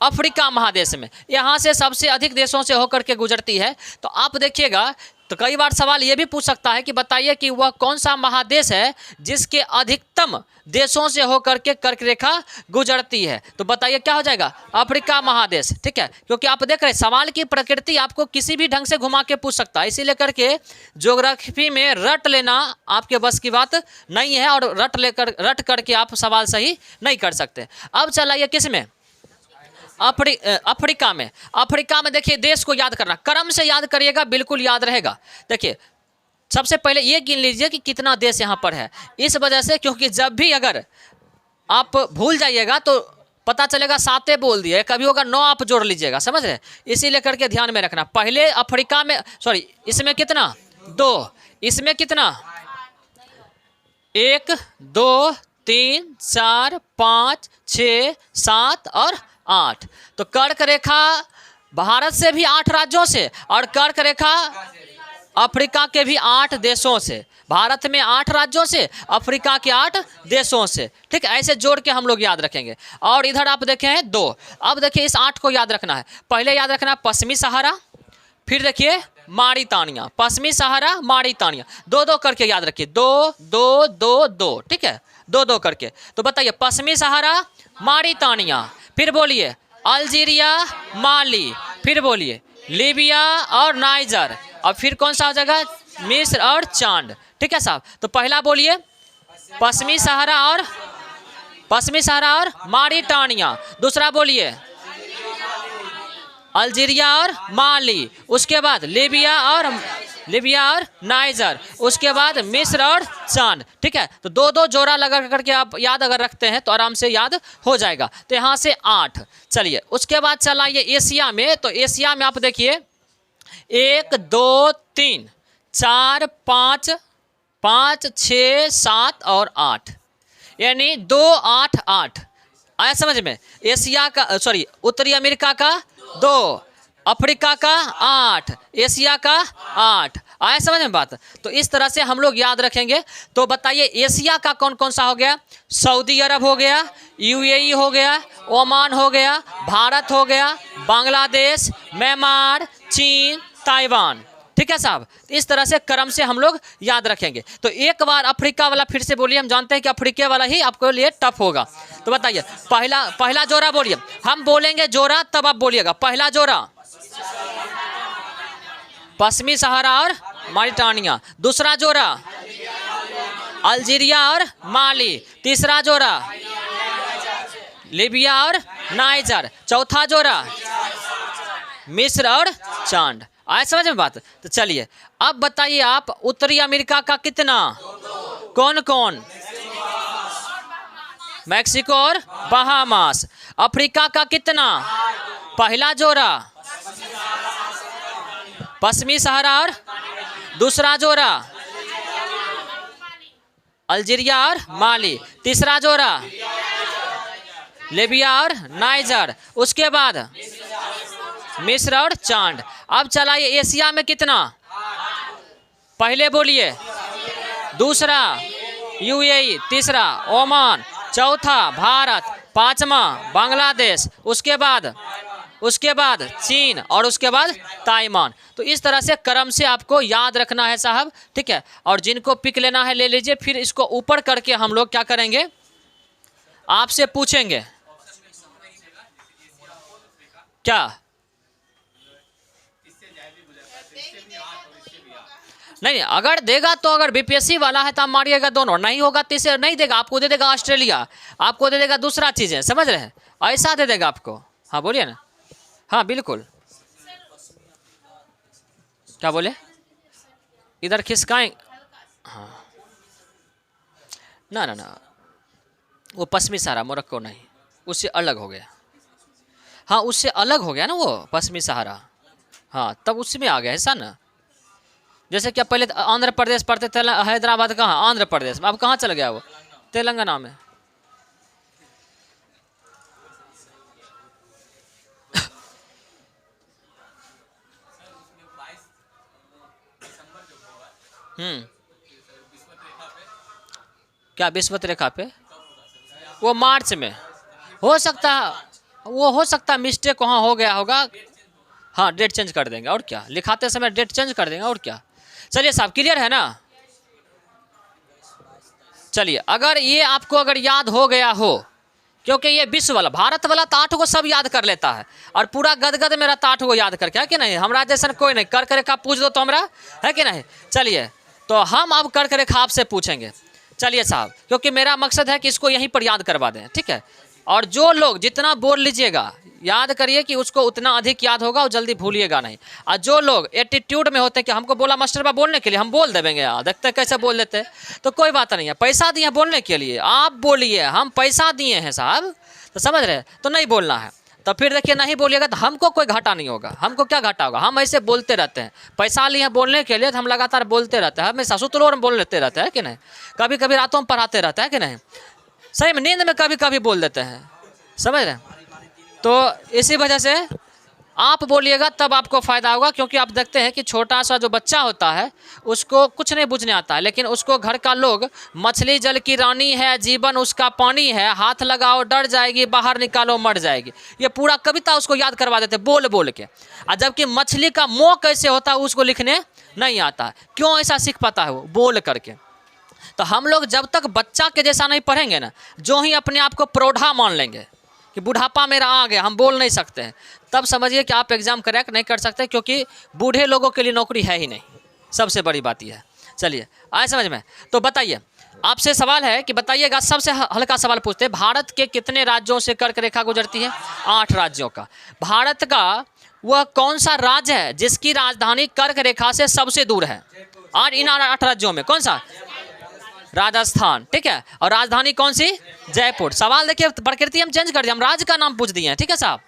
अफ्रीका महादेश में। यहाँ से सबसे अधिक देशों से होकर के गुजरती है। तो आप देखिएगा, तो कई बार सवाल ये भी पूछ सकता है कि बताइए कि वह कौन सा महादेश है जिसके अधिकतम देशों से होकर के कर्क रेखा गुजरती है। तो बताइए क्या हो जाएगा, अफ्रीका महादेश, ठीक है। क्योंकि आप देख रहे हैं सवाल की प्रकृति आपको किसी भी ढंग से घुमा के पूछ सकता है, इसीलिए करके ज्योग्राफी में रट लेना आपके बस की बात नहीं है, और रट करके आप सवाल सही नहीं कर सकते। अब चलाइए किस में, अफ्रीका में। अफ्रीका में देखिए, देश को याद करना, क्रम से याद करिएगा, बिल्कुल याद रहेगा। देखिए, सबसे पहले ये गिन लीजिए कि कितना देश यहाँ पर है। इस वजह से, क्योंकि जब भी अगर आप भूल जाइएगा तो पता चलेगा 7 बोल दिए, कभी होगा 9 आप जोड़ लीजिएगा, समझ रहे। इसीलिए करके ध्यान में रखना। पहले अफ्रीका में, सॉरी, इसमें कितना, 2, इसमें कितना, 1 2 3 4 5 6 7 और 8। तो कर्क रेखा भारत से भी 8 राज्यों से, और कर्क रेखा अफ्रीका के भी 8 देशों से। भारत में 8 राज्यों से, अफ्रीका के 8 देशों से, ठीक है। ऐसे जोड़ के हम लोग याद रखेंगे। और इधर आप देखे हैं 2। अब देखिए, इस 8 को याद रखना है। पहले याद रखना है पश्चिमी सहारा, फिर देखिए मॉरिटानिया, पश्चिमी सहारा, मॉरिटानिया, 2-2 करके याद रखिए, 2 2 2 2, ठीक है, 2-2 करके। तो बताइए, पश्चिमी सहारा, मॉरिटानिया, फिर बोलिए अल्जीरिया, माली, फिर बोलिए लीबिया और नाइजर, अब फिर कौन सा हो जाएगा, मिस्र और चांद। ठीक है साहब, तो पहला बोलिए पश्चिमी सहारा और मॉरिटानिया। दूसरा बोलिए अल्जीरिया और माली। उसके बाद लीबिया और नाइजर। उसके बाद मिस्र और चांद। ठीक है, तो दो दो जोड़ा लगा करके आप याद अगर रखते हैं तो आराम से याद हो जाएगा। तो यहाँ से 8। चलिए उसके बाद चला ये एशिया में। तो एशिया में आप देखिए 1 2 3 4 5 5 6 7 और 8, यानी 2 8 8 आया समझ में। एशिया का उत्तरी अमेरिका का 2, अफ्रीका का 8, एशिया का 8। आया समझ में बात। तो इस तरह से हम लोग याद रखेंगे। तो बताइए एशिया का कौन कौन सा हो गया, सऊदी अरब हो गया, यूएई हो गया, ओमान हो गया, भारत हो गया, बांग्लादेश, म्यांमार, चीन, ताइवान। ठीक है साहब, इस तरह से क्रम से हम लोग याद रखेंगे। तो एक बार अफ्रीका वाला फिर से बोलिए, हम जानते हैं कि अफ्रीका वाला ही आपको लिए टफ होगा। तो बताइए पहला जोड़ा बोलिए, हम बोलेंगे जोड़ा तब आप बोलिएगा। पहला जोड़ा पश्चिमी सहारा और मॉरिटानिया। दूसरा जोड़ा अल्जीरिया और माली। तीसरा जोड़ा लीबिया और नाइजर। चौथा जोड़ा मिस्र और चांद। आए समझ में बात। तो चलिए अब बताइए आप उत्तरी अमेरिका का कितना, कौन कौन, मैक्सिको और बहामास। अफ्रीका का कितना, पहला जोड़ा पश्चिमी सहारा और दूसरा जोड़ा अल्जीरिया और माली। तीसरा जोड़ा लीबिया और नाइजर। उसके बाद मिस्र और चांद। अब चलाइए एशिया में कितना, पहले बोलिए दूसरा यूएई, तीसरा ओमान, चौथा भारत, पांचवा बांग्लादेश, उसके बाद चीन और उसके बाद ताइवान। तो इस तरह से क्रम से आपको याद रखना है साहब। ठीक है, और जिनको पिक लेना है ले लीजिए। फिर इसको ऊपर करके हम लोग क्या करेंगे, आपसे पूछेंगे क्या, नहीं अगर देगा तो अगर बीपीएससी वाला है तो आप मारिएगा दोनों, नहीं होगा तो इसे नहीं देगा, आपको दे देगा ऑस्ट्रेलिया, आपको दे देगा दूसरा चीज़ें, समझ रहे हैं, ऐसा दे देगा आपको। हाँ बोलिए ना। हाँ बिल्कुल, क्या बोले, इधर खिसकाएं। हाँ ना वो पश्चिमी सहारा मोरक्को नहीं, उससे अलग हो गया। हाँ उससे अलग हो गया ना वो पश्चिमी सहारा। हाँ तब उसमें आ गया ऐसा ना। जैसे कि पहले आंध्र प्रदेश पढ़ते थे, हैदराबाद कहाँ, आंध्र प्रदेश में, अब कहाँ चल गया वो, तेलंगाना में। क्या विषुवत रेखा पे, वो मार्च में हो सकता है, वो हो सकता है मिस्टेक वहाँ हो गया होगा। हाँ डेट चेंज कर देंगे और क्या, लिखाते समय डेट चेंज कर देंगे और क्या। चलिए साहब क्लियर है ना। चलिए अगर ये आपको अगर याद हो गया हो, क्योंकि ये विश्व वाला, भारत वाला तो 8 को सब याद कर लेता है और पूरा गदगद मेरा 8 को याद करके, है कि नहीं। हमरा जैसा कोई नहीं, कर रेखा पूछ दो तो हमरा, है कि नहीं। चलिए तो हम अब कर रेखा आपसे पूछेंगे। चलिए साहब, क्योंकि मेरा मकसद है कि इसको यहीं पर याद करवा दें, ठीक है। और जो लोग जितना बोल लीजिएगा याद करिए कि उसको उतना अधिक याद होगा और जल्दी भूलिएगा नहीं। और जो लोग एटीट्यूड में होते हैं कि हमको बोला मास्टर बा बोलने के लिए, हम बोल देंगे, यार देखते हैं कैसे बोल देते हैं, तो कोई बात नहीं है। पैसा दिए बोलने के लिए, आप बोलिए हम पैसा दिए हैं साहब, तो समझ रहे हैं, तो नहीं बोलना है। तो फिर देखिए नहीं बोलिएगा तो हमको कोई घाटा नहीं होगा। हमको क्या घाटा होगा, हम ऐसे बोलते रहते हैं। पैसा लिए हैं बोलने के लिए तो हम लगातार बोलते रहते हैं, हमेशा सूत्रों में बोल लेते रहते हैं कि नहीं। कभी कभी रातों में पढ़ाते रहते हैं कि नहीं, सही में नींद में कभी कभी बोल देते हैं, समझ रहे हैं। तो इसी वजह से आप बोलिएगा तब आपको फ़ायदा होगा। क्योंकि आप देखते हैं कि छोटा सा जो बच्चा होता है उसको कुछ नहीं बुझने आता है, लेकिन उसको घर का लोग मछली जल की रानी है, जीवन उसका पानी है, हाथ लगाओ डर जाएगी, बाहर निकालो मर जाएगी, ये पूरा कविता उसको याद करवा देते बोल बोल के। और जबकि मछली का मोह कैसे होता है उसको लिखने नहीं आता। क्यों ऐसा सीख पाता है वो, बोल करके। तो हम लोग जब तक बच्चा के जैसा नहीं पढ़ेंगे ना, जो ही अपने आप को प्रौढ़ा मान लेंगे, कि बुढ़ापा मेरा आ गया, हम बोल नहीं सकते हैं, तब समझिए कि आप एग्ज़ाम क्रैक नहीं कर सकते, क्योंकि बूढ़े लोगों के लिए नौकरी है ही नहीं। सबसे बड़ी बात यह है। चलिए आए समझ में। तो बताइए, आपसे सवाल है कि बताइएगा, सबसे हल्का सवाल पूछते हैं, भारत के कितने राज्यों से कर्क रेखा गुजरती है? 8 राज्यों का। भारत का वह कौन सा राज्य है जिसकी राजधानी कर्क रेखा से सबसे दूर है? और इन 8 राज्यों में कौन सा? राजस्थान, ठीक है। और राजधानी कौन सी? जयपुर। सवाल देखिए, प्रकृति हम चेंज कर दिए, हम राज्य का नाम पूछ दिए हैं, ठीक है साहब।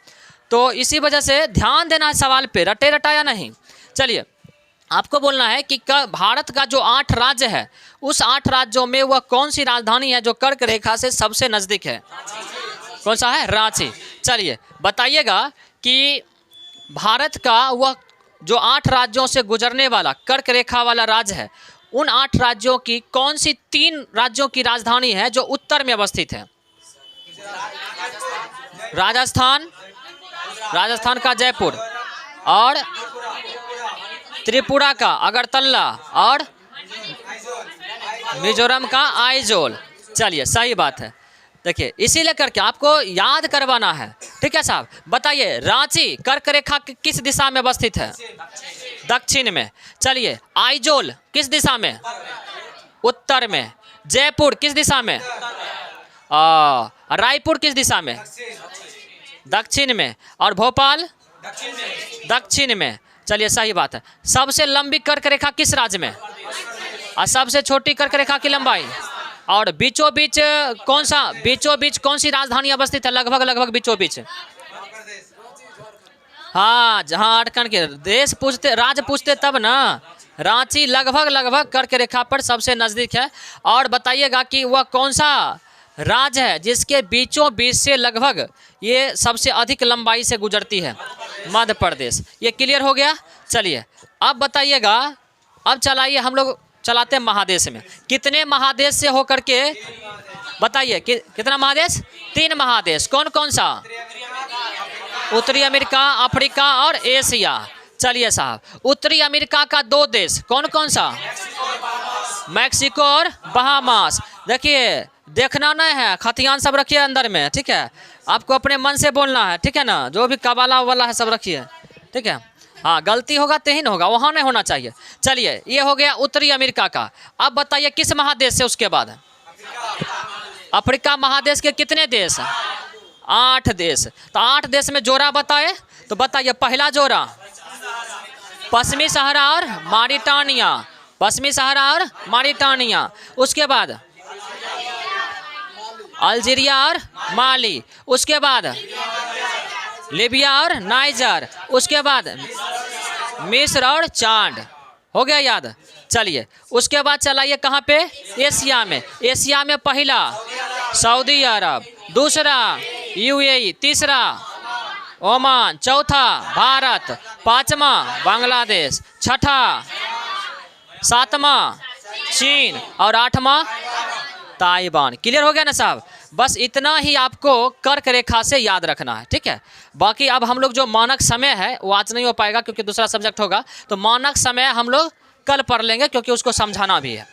तो इसी वजह से ध्यान देना है सवाल पे, रटे रटाया नहीं। चलिए, आपको बोलना है कि भारत का जो 8 राज्य है, उस 8 राज्यों में वह कौन सी राजधानी है जो कर्क रेखा से सबसे नज़दीक है? कौन सा है? रांची। चलिए बताइएगा कि भारत का वह जो 8 राज्यों से गुजरने वाला कर्क रेखा वाला राज्य है, उन 8 राज्यों की कौन सी 3 राज्यों की राजधानी है जो उत्तर में अवस्थित है? राजस्थान, राजस्थान का जयपुर, और त्रिपुरा का अगरतला, और मिजोरम का आइजोल। चलिए सही बात है। देखिए, इसीलिए करके आपको याद करवाना है, ठीक है साहब। बताइए, रांची कर्क रेखा किस दिशा में अवस्थित है? दक्षिण में। चलिए, आइजोल किस दिशा में? उत्तर में। जयपुर किस दिशा में? रायपुर किस दिशा में? दक्षिण में। और भोपाल? दक्षिण में। चलिए सही बात है। सबसे लंबी कर्क रेखा किस राज्य में? और सबसे छोटी कर्क रेखा की लंबाई? और बीचों बीच कौन सा, बीचों बीच कौन सी राजधानी अवस्थित है? लगभग बीचों बीच। हाँ, जहाँ अटकन के देश पूछते, राज्य पूछते तब ना। रांची लगभग कर्क रेखा पर सबसे नज़दीक है। और बताइएगा कि वह कौन सा राज्य है जिसके बीचों बीच से लगभग ये सबसे अधिक लंबाई से गुजरती है? मध्य प्रदेश। ये क्लियर हो गया। चलिए अब बताइएगा, अब चलाइए, हम लोग चलाते हैं महादेश में। कितने महादेश से होकर के, बताइए कितना महादेश? 3 महादेश। कौन कौन सा? उत्तरी अमेरिका, अफ्रीका और एशिया। चलिए साहब, उत्तरी अमेरिका का 2 देश कौन कौन सा? मैक्सिको और बहामास। देखिए, देखना नहीं है, खतियान सब रखिए अंदर में, ठीक है। आपको अपने मन से बोलना है, ठीक है ना। जो भी कबाला वाला है सब रखिए, ठीक है। हाँ, गलती होगा तो ही ना होगा, वहाँ नहीं होना चाहिए। चलिए, ये हो गया उत्तरी अमेरिका का। अब बताइए किस महादेश से उसके बाद? अफ्रीका महादेश के कितने देश? 8 देश। तो 8 देश में जोड़ा बताए तो बताइए। पहला जोड़ा पश्चिमी सहारा और मॉरिटानिया, पश्चिमी सहारा और मॉरिटानिया। उसके बाद अल्जीरिया और माली। उसके बाद लीबिया और नाइजर। उसके बाद मिस्र और चाड। हो गया याद? चलिए उसके बाद चलाइए कहाँ पे? एशिया में। एशिया में पहला सऊदी अरब, दूसरा यूएई, तीसरा ओमान, चौथा भारत, पांचवा बांग्लादेश, छठा, सातवां चीन और आठवां ताइवान। क्लियर हो गया ना साहब? बस इतना ही आपको कर्क रेखा से याद रखना है, ठीक है। बाकी अब हम लोग जो मानक समय है वो आज नहीं हो पाएगा क्योंकि दूसरा सब्जेक्ट होगा, तो मानक समय हम लोग कल पढ़ लेंगे क्योंकि उसको समझाना भी है।